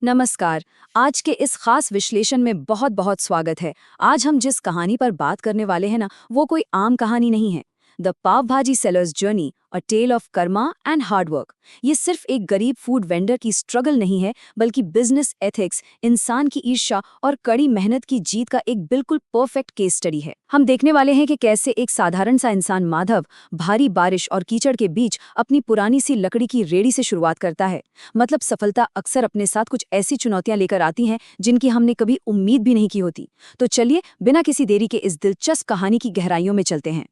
नमस्कार। आज के इस खास विश्लेषण में बहुत बहुत स्वागत है। आज हम जिस कहानी पर बात करने वाले हैं ना, वो कोई आम कहानी नहीं है। The pav bhaji sellers journey, a tale of karma and hard work. ये सिर्फ एक गरीब फूड वेंडर की स्ट्रगल नहीं है, बल्कि बिजनेस एथिक्स, इंसान की ईर्ष्या और कड़ी मेहनत की जीत का एक बिल्कुल परफेक्ट केस स्टडी है। हम देखने वाले हैं कि कैसे एक साधारण सा इंसान माधव भारी बारिश और कीचड़ के बीच अपनी पुरानी सी लकड़ी की रेड़ी से शुरुआत करता है। मतलब सफलता अक्सर अपने साथ कुछ ऐसी चुनौतियां लेकर आती हैं जिनकी हमने कभी उम्मीद भी नहीं की होती। तो चलिए बिना किसी देरी के इस दिलचस्प कहानी की गहराइयों में चलते हैं।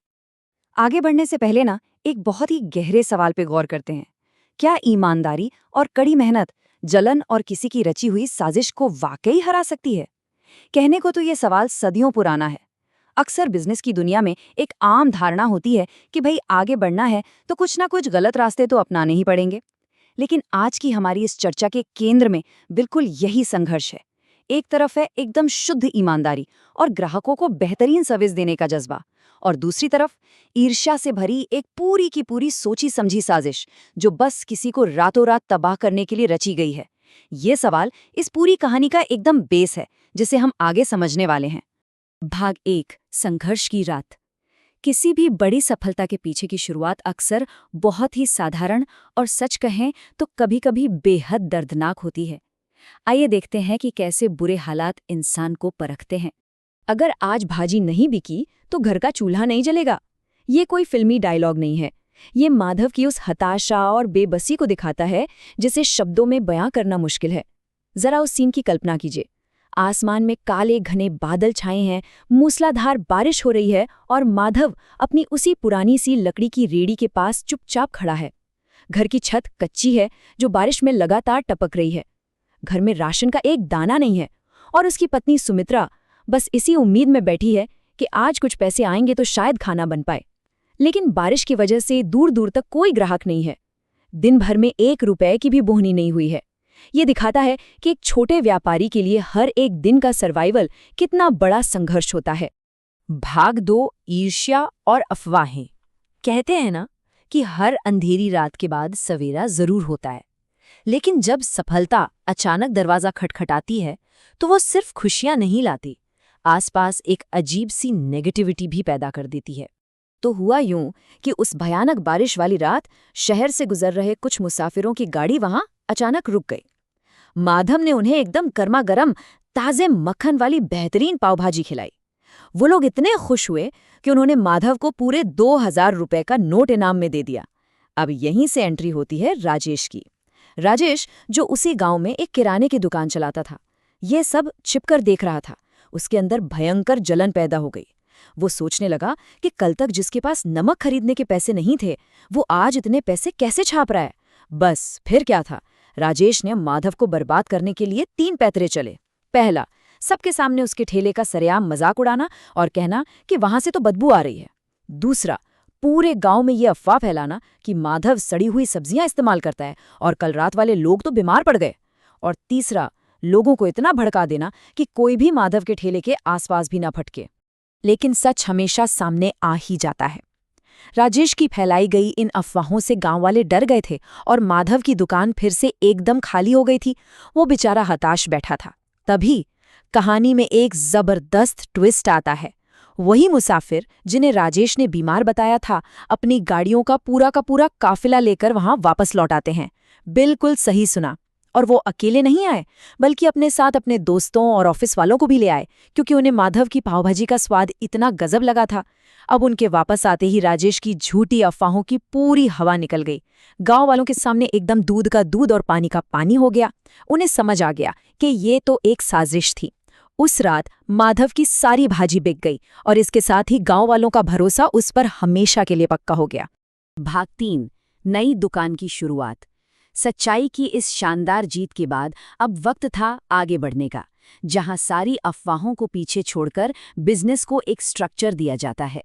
आगे बढ़ने से पहले ना एक बहुत ही गहरे सवाल पे गौर करते हैं। क्या ईमानदारी और कड़ी मेहनत जलन और किसी की रची हुई साजिश को वाकई हरा सकती है? कहने को तो ये सवाल सदियों पुराना है। अक्सर बिजनेस की दुनिया में एक आम धारणा होती है कि भाई आगे बढ़ना है तो कुछ ना कुछ गलत रास्ते तो अपनाने ही पड़ेंगे। लेकिन आज की हमारी इस चर्चा के केंद्र में बिल्कुल यही संघर्ष है। एक तरफ है एकदम शुद्ध ईमानदारी और ग्राहकों को बेहतरीन सर्विस देने का जज्बा, और दूसरी तरफ ईर्ष्या से भरी एक पूरी की पूरी सोची समझी साजिश जो बस किसी को रातों रात तबाह करने के लिए रची गई है। ये सवाल इस पूरी कहानी का एकदम बेस है, जिसे हम आगे समझने वाले हैं। भाग 1, संघर्ष की रात। किसी भी बड़ी सफलता के पीछे की शुरुआत अक्सर बहुत ही साधारण और सच कहें तो कभी-कभी बेहद दर्दनाक होती है। आइए देखते हैं कि कैसे बुरे हालात इंसान को परखते हैं। अगर आज भाजी नहीं बिकी तो घर का चूल्हा नहीं जलेगा। ये कोई फिल्मी डायलॉग नहीं है। ये माधव की उस हताशा और बेबसी को दिखाता है जिसे शब्दों में बयां करना मुश्किल है। जरा उस सीन की कल्पना कीजिए। आसमान में काले घने बादल छाए हैं, मूसलाधार बारिश हो रही है और माधव अपनी उसी पुरानी सी लकड़ी की रेड़ी के पास चुपचाप खड़ा है। घर की छत कच्ची है जो बारिश में लगातार टपक रही है। घर में राशन का एक दाना नहीं है और उसकी पत्नी सुमित्रा बस इसी उम्मीद में बैठी है कि आज कुछ पैसे आएंगे तो शायद खाना बन पाए। लेकिन बारिश की वजह से दूर दूर तक कोई ग्राहक नहीं है। दिन भर में 1 रुपए की भी बोहनी नहीं हुई है। ये दिखाता है कि एक छोटे व्यापारी के लिए हर एक दिन का सर्वाइवल कितना बड़ा संघर्ष होता है। भाग 2, ईर्ष्या और अफवाहें। कहते हैं ना कि हर अंधेरी रात के बाद सवेरा जरूर होता है, लेकिन जब सफलता अचानक दरवाजा खटखटाती है तो वो सिर्फ खुशियां नहीं लाती, आसपास एक अजीब सी नेगेटिविटी भी पैदा कर देती है। तो हुआ यूं कि उस भयानक बारिश वाली रात शहर से गुजर रहे कुछ मुसाफिरों की गाड़ी वहां अचानक रुक गई। माधव ने उन्हें एकदम गर्मा गर्म ताजे मक्खन वाली बेहतरीन पावभाजी खिलाई। वो लोग इतने खुश हुए कि उन्होंने माधव को पूरे 2000 रुपए का नोट इनाम में दे दिया। अब यहीं से एंट्री होती है राजेश की। राजेश, जो उसी गांव में एक किराने की दुकान चलाता था, ये सब छिपकर देख रहा था। उसके अंदर भयंकर जलन पैदा हो गई। वो सोचने लगा कि कल तक जिसके पास नमक खरीदने के पैसे नहीं थे, वो आज इतने पैसे कैसे छाप रहा है। बस फिर क्या था, राजेश ने माधव को बर्बाद करने के लिए 3 पैतरे चले। पहला, सबके सामने उसके ठेले का सरेआम मजाक उड़ाना और कहना कि वहां से तो बदबू आ रही है। दूसरा, पूरे गांव में ये अफवाह फैलाना कि माधव सड़ी हुई सब्जियां इस्तेमाल करता है और कल रात वाले लोग तो बीमार पड़ गए। और तीसरा, लोगों को इतना भड़का देना कि कोई भी माधव के ठेले के आसपास भी ना फटके। लेकिन सच हमेशा सामने आ ही जाता है। राजेश की फैलाई गई इन अफवाहों से गांव वाले डर गए थे और माधव की दुकान फिर से एकदम खाली हो गई थी। वो बेचारा हताश बैठा था। तभी कहानी में एक जबरदस्त ट्विस्ट आता है। वही मुसाफिर जिन्हें राजेश ने बीमार बताया था, अपनी गाड़ियों का पूरा काफिला लेकर वहां वापस लौट आते हैं। बिल्कुल सही सुना। और वो अकेले नहीं आए, बल्कि अपने साथ अपने दोस्तों और ऑफिस वालों को भी ले आए, क्योंकि उन्हें माधव की पावभाजी का स्वाद इतना गजब लगा था। अब उनके वापस आते ही राजेश की झूठी अफवाहों की पूरी हवा निकल गई। गांव वालों के सामने एकदम दूध का दूध और पानी का पानी हो गया। उन्हें समझ आ गया कि ये तो एक साजिश थी। उस रात माधव की सारी भाजी बिक गई और इसके साथ ही गांव वालों का भरोसा उस पर हमेशा के लिए पक्का हो गया। भाग 3, नई दुकान की शुरुआत। सच्चाई की इस शानदार जीत के बाद अब वक्त था आगे बढ़ने का, जहां सारी अफवाहों को पीछे छोड़कर बिजनेस को एक स्ट्रक्चर दिया जाता है।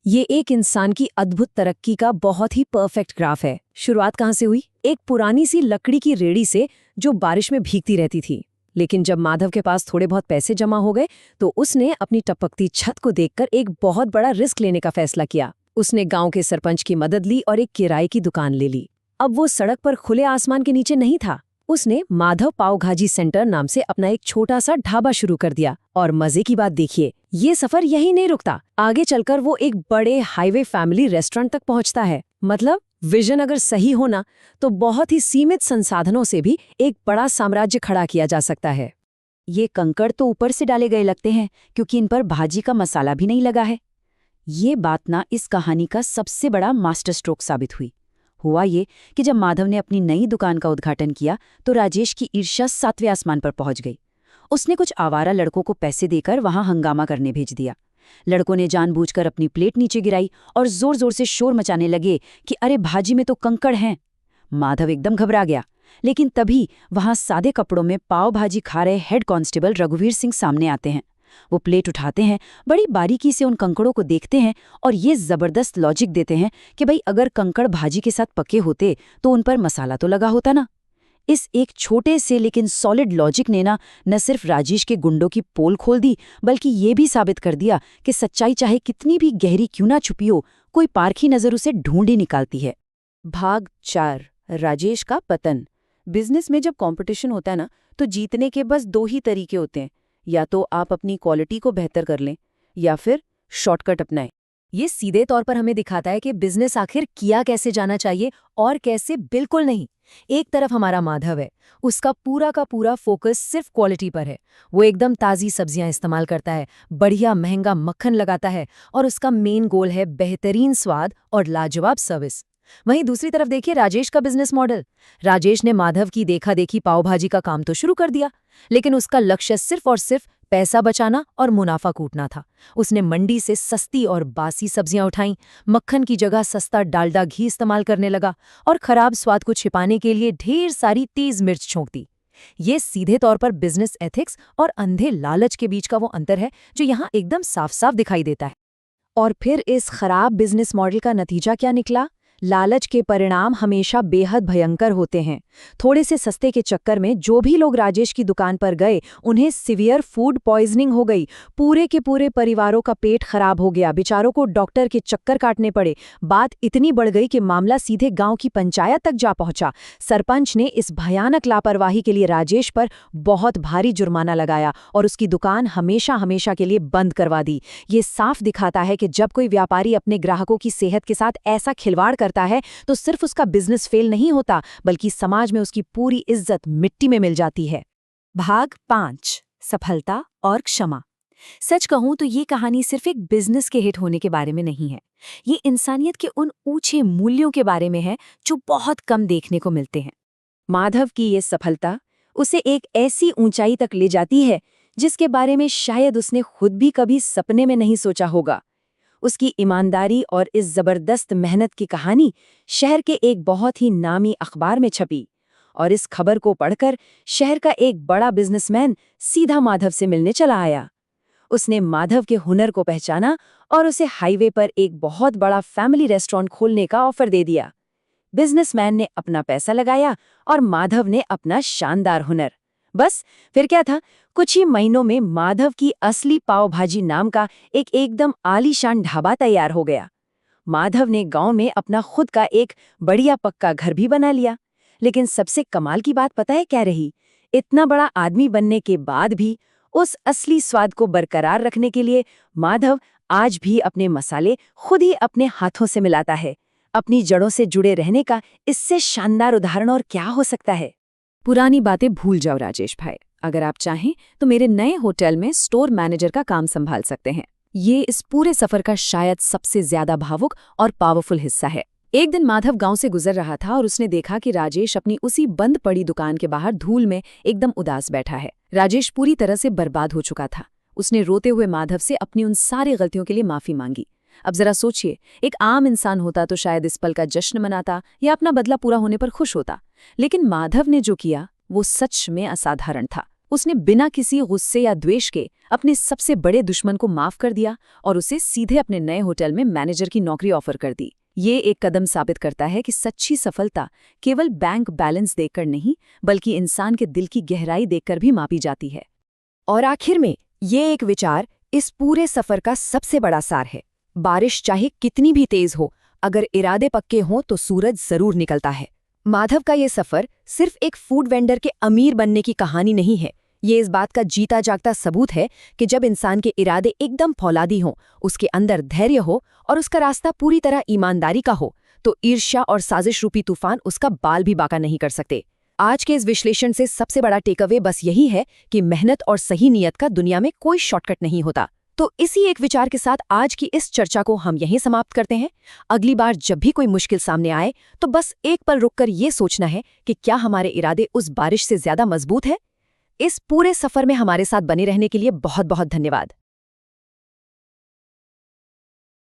ये एक इंसान की अद्भुत तरक्की का बहुत ही परफेक्ट ग्राफ है। शुरुआत कहाँ से हुई? एक पुरानी सी लकड़ी की रेड़ी से जो बारिश में भीगती रहती थी। लेकिन जब माधव के पास थोड़े बहुत पैसे जमा हो गए तो उसने अपनी टपकती छत को देखकर एक बहुत बड़ा रिस्क लेने का फैसला किया। उसने गांव के सरपंच की मदद ली और एक किराए की दुकान ले ली। अब वो सड़क पर खुले आसमान के नीचे नहीं था, उसने माधव पाव भाजी सेंटर नाम से अपना एक छोटा सा ढाबा शुरू कर दिया। और मजे की बात देखिए, ये सफर यही नहीं रुकता। आगे चलकर वो एक बड़े हाईवे फैमिली रेस्टोरेंट तक पहुंचता है। मतलब विजन अगर सही हो ना, तो बहुत ही सीमित संसाधनों से भी एक बड़ा साम्राज्य खड़ा किया जा सकता है। ये कंकड़ तो ऊपर से डाले गए लगते हैं, क्योंकि इन पर भाजी का मसाला भी नहीं लगा है। ये बात ना इस कहानी का सबसे बड़ा मास्टर स्ट्रोक साबित हुई। हुआ ये कि जब माधव ने अपनी नई दुकान का उद्घाटन किया तो राजेश की ईर्ष्या 7वें आसमान पर पहुंच गई। उसने कुछ आवारा लड़कों को पैसे देकर वहां हंगामा करने भेज दिया। लड़कों ने जानबूझकर अपनी प्लेट नीचे गिराई और जोर जोर से शोर मचाने लगे कि अरे भाजी में तो कंकड़ हैं। माधव एकदम घबरा गया, लेकिन तभी वहां सादे कपड़ों में पाव भाजी खा रहे हेड कांस्टेबल रघुवीर सिंह सामने आते हैं। वो प्लेट उठाते हैं, बड़ी बारीकी से उन कंकड़ों को देखते हैं और ये जबरदस्त लॉजिक देते हैं कि भाई अगर कंकड़ भाजी के साथ पके होते तो उन पर मसाला तो लगा होता ना। इस एक छोटे से लेकिन सॉलिड लॉजिक ने न सिर्फ राजेश के गुंडों की पोल खोल दी, बल्कि ये भी साबित कर दिया कि सच्चाई चाहे कितनी भी गहरी क्यों ना छुपी हो, कोई पारखी नजर उसे ढूंढ ही निकालती है। भाग 4, राजेश का पतन। बिजनेस में जब कंपटीशन होता है ना, तो जीतने के बस 2 ही तरीके होते हैं। या तो आप अपनी क्वालिटी को बेहतर कर लें या फिर शॉर्टकट अपनाएं। ये सीधे तौर पर हमें दिखाता है कि बिजनेस आखिर किया कैसे जाना चाहिए और कैसे बिल्कुल नहीं। एक तरफ हमारा माधव है, उसका पूरा का पूरा फोकस सिर्फ क्वालिटी पर है। वो एकदम ताज़ी सब्जियां इस्तेमाल करता है, बढ़िया महंगा मक्खन लगाता है और उसका मेन गोल है बेहतरीन स्वाद और लाजवाब सर्विस। वहीं दूसरी तरफ देखिए राजेश का बिजनेस मॉडल। राजेश ने माधव की देखा देखी पाव भाजी का काम तो शुरू कर दिया, लेकिन उसका लक्ष्य सिर्फ और सिर्फ पैसा बचाना और मुनाफा कूटना था। उसने मंडी से सस्ती और बासी सब्जियां उठाईं, मक्खन की जगह सस्ता डालडा घी इस्तेमाल करने लगा और खराब स्वाद को छिपाने के लिए ढेर सारी तेज मिर्च छोंक दी। ये सीधे तौर पर बिजनेस एथिक्स और अंधे लालच के बीच का वो अंतर है जो यहाँ एकदम साफ साफ दिखाई देता है। और फिर इस खराब बिजनेस मॉडल का नतीजा क्या निकला? लालच के परिणाम हमेशा बेहद भयंकर होते हैं। थोड़े से सस्ते के चक्कर में जो भी लोग राजेश की दुकान पर गए, उन्हें सीवियर फूड पॉइजनिंग हो गई। पूरे के पूरे परिवारों का पेट खराब हो गया, बेचारों को डॉक्टर के चक्कर काटने पड़े। बात इतनी बढ़ गई कि मामला सीधे गांव की पंचायत तक जा पहुंचा। सरपंच ने इस भयानक लापरवाही के लिए राजेश पर बहुत भारी जुर्माना लगाया और उसकी दुकान हमेशा हमेशा के लिए बंद करवा दी। ये साफ दिखाता है कि जब कोई व्यापारी अपने ग्राहकों की सेहत के साथ ऐसा खिलवाड़ करता है तो सिर्फ उसका बिजनेस फेल नहीं होता, बल्कि समाज में उसकी पूरी इज्जत मिट्टी में मिल जाती है। भाग 5, सफलता और क्षमा। सच कहूं तो ये कहानी सिर्फ एक बिजनेस के हिट होने के बारे में नहीं है। ये इंसानियत के उन ऊंचे मूल्यों के बारे में है जो बहुत कम देखने को मिलते हैं। माधव की ये सफलता उसे एक ऐसी ऊंचाई तक ले जाती है जिसके बारे में शायद उसने खुद भी कभी सपने में नहीं सोचा होगा। उसकी ईमानदारी और इस जबरदस्त मेहनत की कहानी शहर के एक बहुत ही नामी अखबार में छपी और इस खबर को पढ़कर शहर का एक बड़ा बिजनेसमैन सीधा माधव से मिलने चला आया। उसने माधव के हुनर को पहचाना और उसे हाईवे पर एक बहुत बड़ा फैमिली रेस्टोरेंट खोलने का ऑफर दे दिया। बिजनेसमैन ने अपना पैसा लगाया और माधव ने अपना शानदार हुनर। बस फिर क्या था, कुछ ही महीनों में माधव की असली पाव भाजी नाम का एक एकदम आलीशान ढाबा तैयार हो गया। माधव ने गांव में अपना खुद का एक बढ़िया पक्का घर भी बना लिया। लेकिन सबसे कमाल की बात पता है क्या रही? इतना बड़ा आदमी बनने के बाद भी उस असली स्वाद को बरकरार रखने के लिए माधव आज भी अपने मसाले खुद ही अपने हाथों से मिलाता है। अपनी जड़ों से जुड़े रहने का इससे शानदार उदाहरण और क्या हो सकता है? पुरानी बातें भूल जाओ राजेश भाई। अगर आप चाहें तो मेरे नए होटल में स्टोर मैनेजर का काम संभाल सकते हैं। ये इस पूरे सफर का शायद सबसे ज्यादा भावुक और पावरफुल हिस्सा है। एक दिन माधव गांव से गुजर रहा था और उसने देखा कि राजेश अपनी उसी बंद पड़ी दुकान के बाहर धूल में एकदम उदास बैठा है। राजेश पूरी तरह से बर्बाद हो चुका था। उसने रोते हुए माधव से अपनी उन सारी गलतियों के लिए माफी मांगी। अब जरा सोचिए, एक आम इंसान होता तो शायद इस पल का जश्न मनाता या अपना बदला पूरा होने पर खुश होता। लेकिन माधव ने जो किया वो सच में असाधारण था। उसने बिना किसी गुस्से या द्वेष के अपने सबसे बड़े दुश्मन को माफ कर दिया और उसे सीधे अपने नए होटल में मैनेजर की नौकरी ऑफर कर दी। ये एक कदम साबित करता है कि सच्ची सफलता केवल बैंक बैलेंस देखकर नहीं, बल्कि इंसान के दिल की गहराई देखकर भी मापी जाती है। और आखिर में ये एक विचार इस पूरे सफर का सबसे बड़ा सार है। बारिश चाहे कितनी भी तेज हो, अगर इरादे पक्के हों तो सूरज जरूर निकलता है। माधव का ये सफर सिर्फ एक फूड वेंडर के अमीर बनने की कहानी नहीं है। ये इस बात का जीता जागता सबूत है कि जब इंसान के इरादे एकदम फौलादी हों, उसके अंदर धैर्य हो और उसका रास्ता पूरी तरह ईमानदारी का हो, तो ईर्ष्या और साजिश रूपी तूफान उसका बाल भी बाका नहीं कर सकते। आज के इस विश्लेषण से सबसे बड़ा टेकअवे बस यही है कि मेहनत और सही नियत का दुनिया में कोई शॉर्टकट नहीं होता। तो इसी एक विचार के साथ आज की इस चर्चा को हम यहीं समाप्त करते हैं। अगली बार जब भी कोई मुश्किल सामने आए तो बस एक पल रुककर ये सोचना है कि क्या हमारे इरादे उस बारिश से ज्यादा मजबूत है। इस पूरे सफर में हमारे साथ बने रहने के लिए बहुत बहुत धन्यवाद।